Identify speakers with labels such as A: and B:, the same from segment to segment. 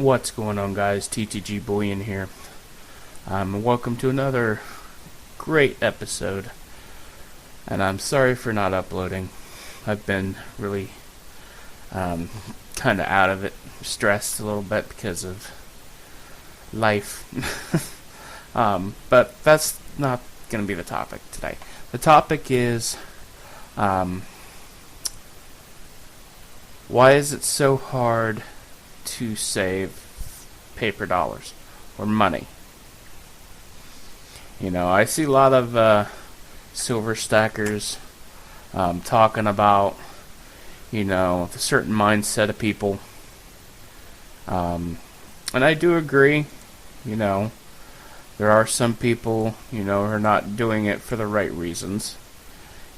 A: What's going on, guys? TTG Bullion here. Welcome to another great episode. And I'm sorry for not uploading. I've been really kind of out of it, stressed a little bit because of life. But that's not going to be the topic today. The topic is why is it so hard to save paper dollars or money? You know, I see a lot of silver stackers talking about, you know, the certain mindset of people. And I do agree, you know, there are some people, you know, who are not doing it for the right reasons.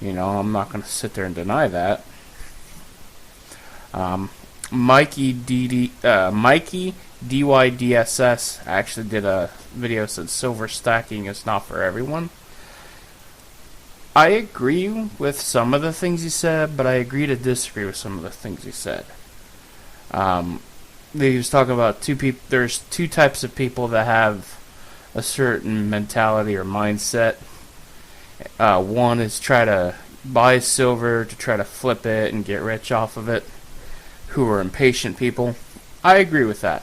A: You know, I'm not going to sit there and deny that. Mikey DYDSS actually did a video that said silver stacking is not for everyone. I agree with some of the things he said, but I agree to disagree with some of the things he said. He was talking about there's two types of people that have a certain mentality or mindset. One is try to buy silver to try to flip it and get rich off of it, who are impatient people. I agree with that.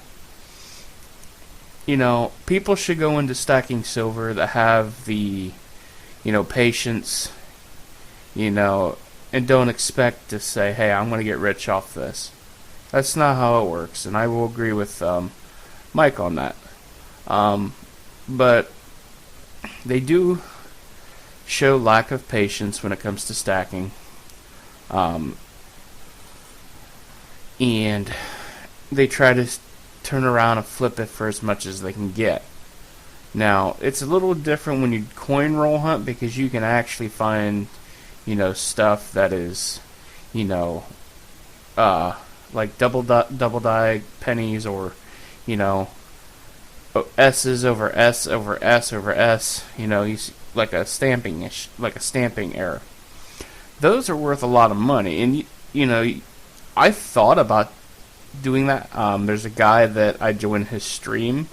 A: You know, people should go into stacking silver that have the, you know, patience, you know, and don't expect to say, hey, I'm going to get rich off this. That's not how it works, and I will agree with Mike on that. But they do show lack of patience when it comes to stacking. And they try to turn around and flip it for as much as they can get. Now, it's a little different when you coin roll hunt because you can actually find, you know, stuff that is, you know, like double die pennies, or, you know, S's over S over S over S. You know, you see, like a stamping error. Those are worth a lot of money, and you know, I thought about doing that. There's a guy that I joined his stream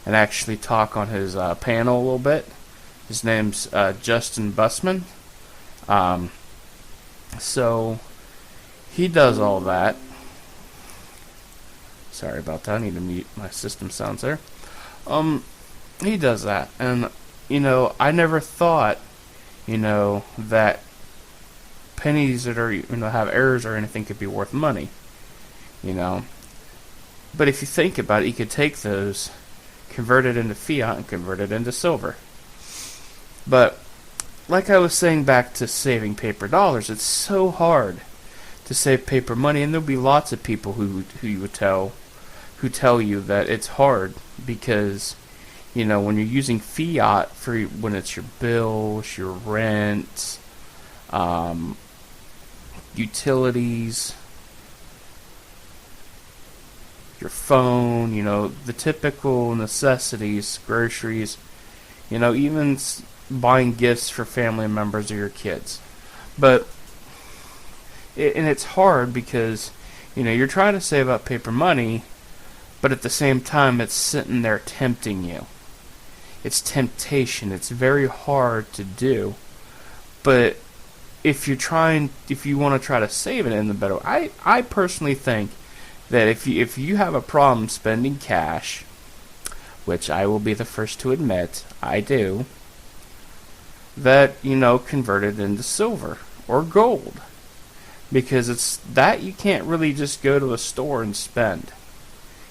A: and actually talk on his panel a little bit. His name's Justin Bussman. So he does all that. Sorry about that. I need to mute my system sounds there. He does that, and you know, I never thought, you know, that pennies that are, you know, have errors or anything could be worth money, you know. But if you think about it, you could take those, convert it into fiat, and convert it into silver. But like I was saying, back to saving paper dollars, it's so hard to save paper money, and there'll be lots of people who tell you that it's hard because, you know, when you're using fiat for when it's your bills, your rent, utilities, your phone, you know, the typical necessities, groceries, you know, even buying gifts for family members or your kids. But and it's hard because, you know, you're trying to save up paper money, but at the same time it's sitting there tempting you. It's temptation. It's very hard to do. But if you want to try to save it in the better way, I personally think that if you have a problem spending cash, which I will be the first to admit I do, that, you know, convert it into silver or gold, because it's that you can't really just go to a store and spend.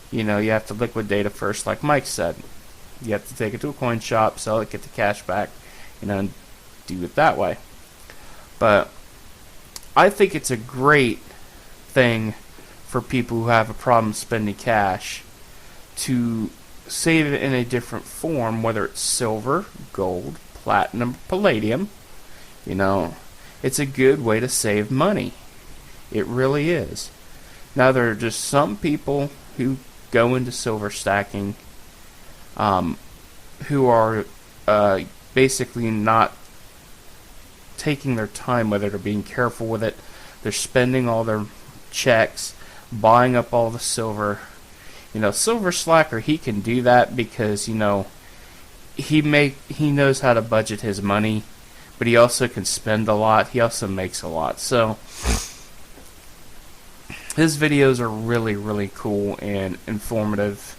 A: You know, you have to liquidate it first, like Mike said. You have to take it to a coin shop, sell it, get the cash back, you know, and do it that way. But I think it's a great thing for people who have a problem spending cash to save it in a different form, whether it's silver, gold, platinum, palladium. You know, it's a good way to save money. It really is. Now, there are just some people who go into silver stacking who are basically not taking their time with it or being careful with it. They're spending all their checks, buying up all the silver, Silver Slacker, he can do that because, he knows how to budget his money, but he also can spend a lot. He also makes a lot. So his videos are really, really cool and informative.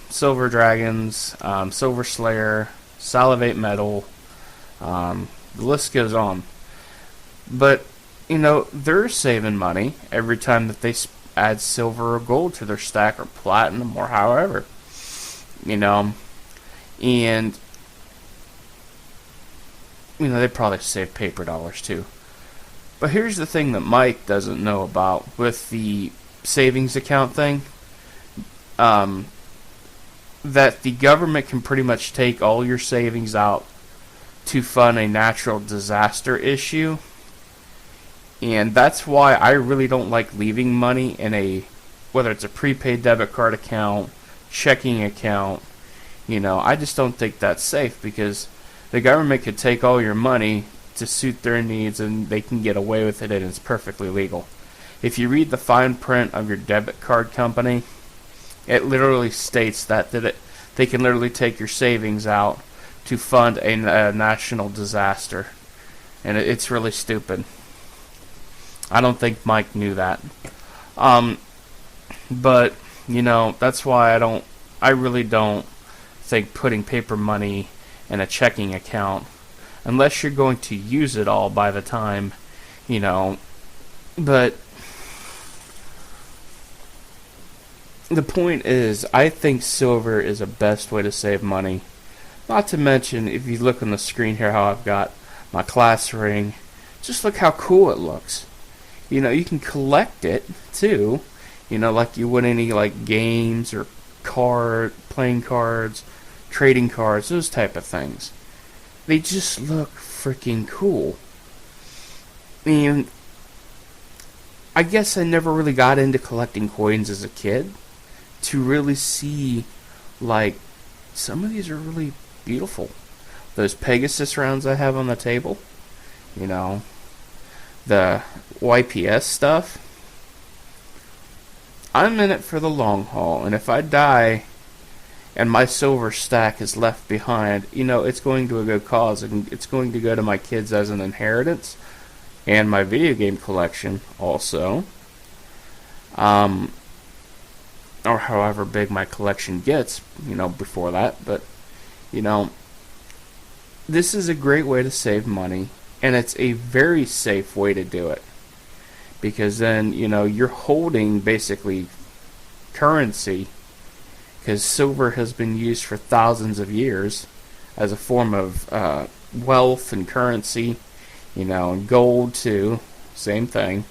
A: Silver Dragons, Silver Slayer, Salivate Metal, the list goes on. But, they're saving money every time that they add silver or gold to their stack, or platinum, or however. And, they probably save paper dollars too. But here's the thing that Mike doesn't know about with the savings account thing. That the government can pretty much take all your savings out to fund a natural disaster issue. And that's why I really don't like leaving money in whether it's a prepaid debit card account, checking account. I just don't think that's safe, because the government could take all your money to suit their needs, and they can get away with it, and it's perfectly legal. If you read the fine print of your debit card company, it literally states that they can literally take your savings out to fund a national disaster. And it's really stupid. I don't think Mike knew that. But, that's why I really don't think putting paper money in a checking account, unless you're going to use it all by the time, but the point is, I think silver is the best way to save money. Not to mention, if you look on the screen here, how I've got my class ring, just look how cool it looks. You can collect it too, like you would any games or playing cards, trading cards, those type of things. They just look freaking cool. And I guess I never really got into collecting coins as a kid to really see, some of these are really beautiful. Those Pegasus rounds I have on the table, the YPS stuff, I'm in it for the long haul, and if I die and my silver stack is left behind, it's going to a good cause, and it's going to go to my kids as an inheritance, and my video game collection also, or however big my collection gets, before that. But, this is a great way to save money, and it's a very safe way to do it, because then, you're holding basically currency, because silver has been used for thousands of years as a form of wealth and currency, and gold too, same thing.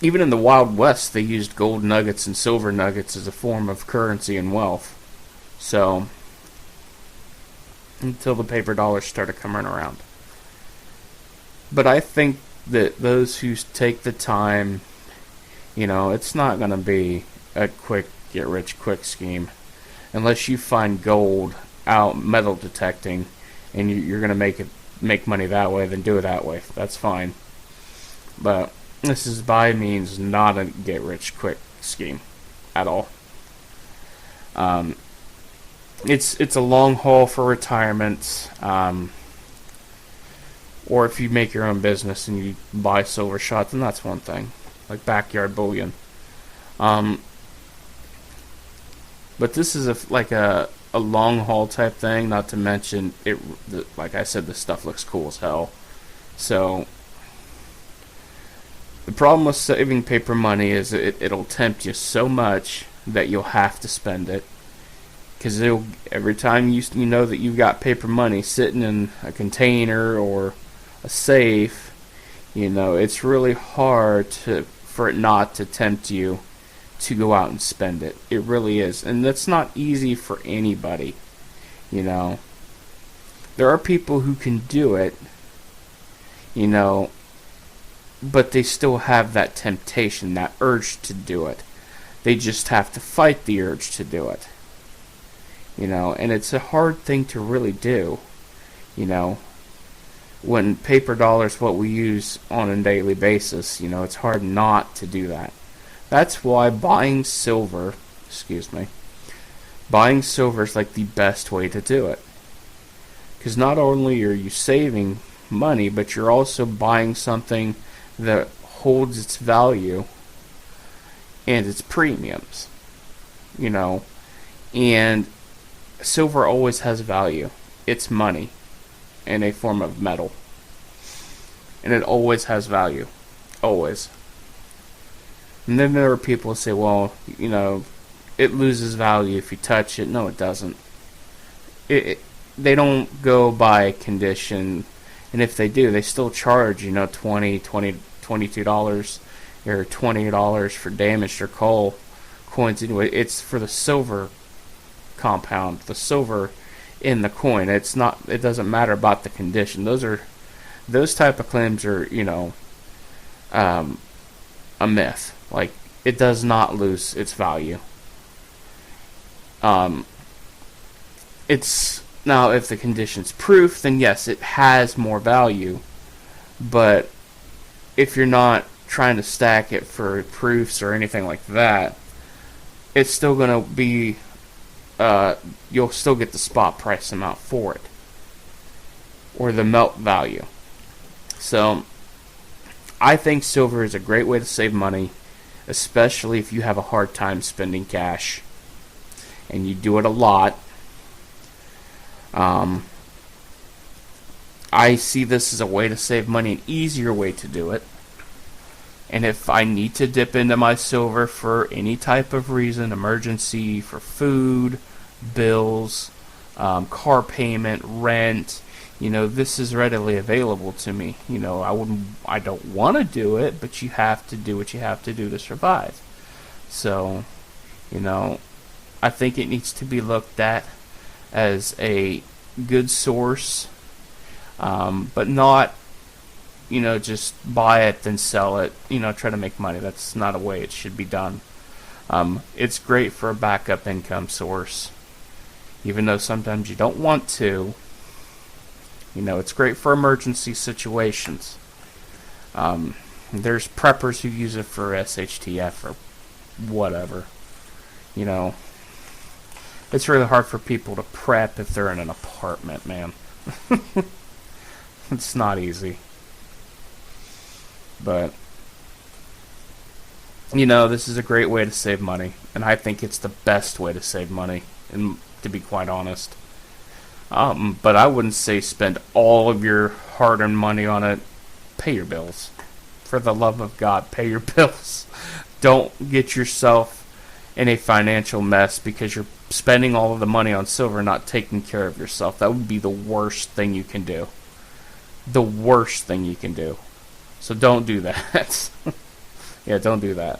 A: Even in the Wild West, they used gold nuggets and silver nuggets as a form of currency and wealth. So, until the paper dollars started coming around. But I think that those who take the time, it's not going to be a quick get-rich-quick scheme. Unless you find gold out metal detecting, and you're going to make money that way, then do it that way. That's fine. But this is by means not a get-rich-quick scheme at all. It's a long haul for retirement, or if you make your own business and you buy silver shot, then that's one thing, like backyard bullion. But this is a long haul type thing. Not to mention like I said, this stuff looks cool as hell. So the problem with saving paper money is it'll tempt you so much that you'll have to spend it. Because every time you know that you've got paper money sitting in a container or a safe, it's really hard for it not to tempt you to go out and spend it. It really is. And that's not easy for anybody. There are people who can do it, but they still have that temptation, that urge to do it. They just have to fight the urge to do it. And it's a hard thing to really do, when paper dollars what we use on a daily basis, it's hard not to do that. That's why buying silver is like the best way to do it. Because not only are you saving money, but you're also buying something that holds its value and its premiums, you know. And silver always has value. It's money in a form of metal. And it always has value. Always. And then there are people who say, well, it loses value if you touch it. No, it doesn't. They don't go by condition, and if they do, they still charge, $22 or $20 for damaged or coal coins. Anyway, it's for the silver compound, the silver in the coin. It doesn't matter about the condition. Those type of claims are, a myth. Like, it does not lose its value. It's now, if the condition's proof, then yes, it has more value. But if you're not trying to stack it for proofs or anything like that, it's still gonna be you'll still get the spot price amount for it, or the melt value. So I think silver is a great way to save money, especially if you have a hard time spending cash and you do it a lot. I see this as a way to save money, an easier way to do it. And if I need to dip into my silver for any type of reason, emergency, for food, bills, car payment, rent, this is readily available to me. I don't want to do it, but you have to do what you have to do to survive. So, I think it needs to be looked at as a good source, but not, just buy it then sell it, try to make money. That's not a way it should be done. It's great for a backup income source, even though sometimes you don't want to. It's great for emergency situations. There's preppers who use it for SHTF or whatever. It's really hard for people to prep if they're in an apartment, man. It's not easy. But, this is a great way to save money. And I think it's the best way to save money, and to be quite honest. But I wouldn't say spend all of your hard-earned money on it. Pay your bills. For the love of God, pay your bills. Don't get yourself in a financial mess because you're spending all of the money on silver, not taking care of yourself. That would be the worst thing you can do. The worst thing you can do. So don't do that. Yeah, don't do that.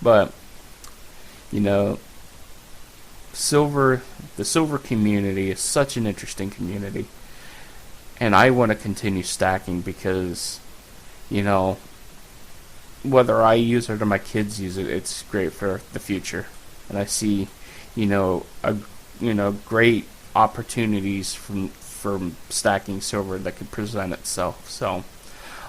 A: But, the silver community is such an interesting community. And I want to continue stacking because, whether I use it or my kids use it, it's great for the future. And I see, great opportunities from stacking silver that could present itself. So,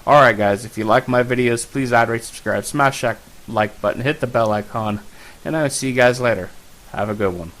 A: alright guys, if you like my videos, please add, rate, subscribe, smash that like button, hit the bell icon, and I will see you guys later. Have a good one.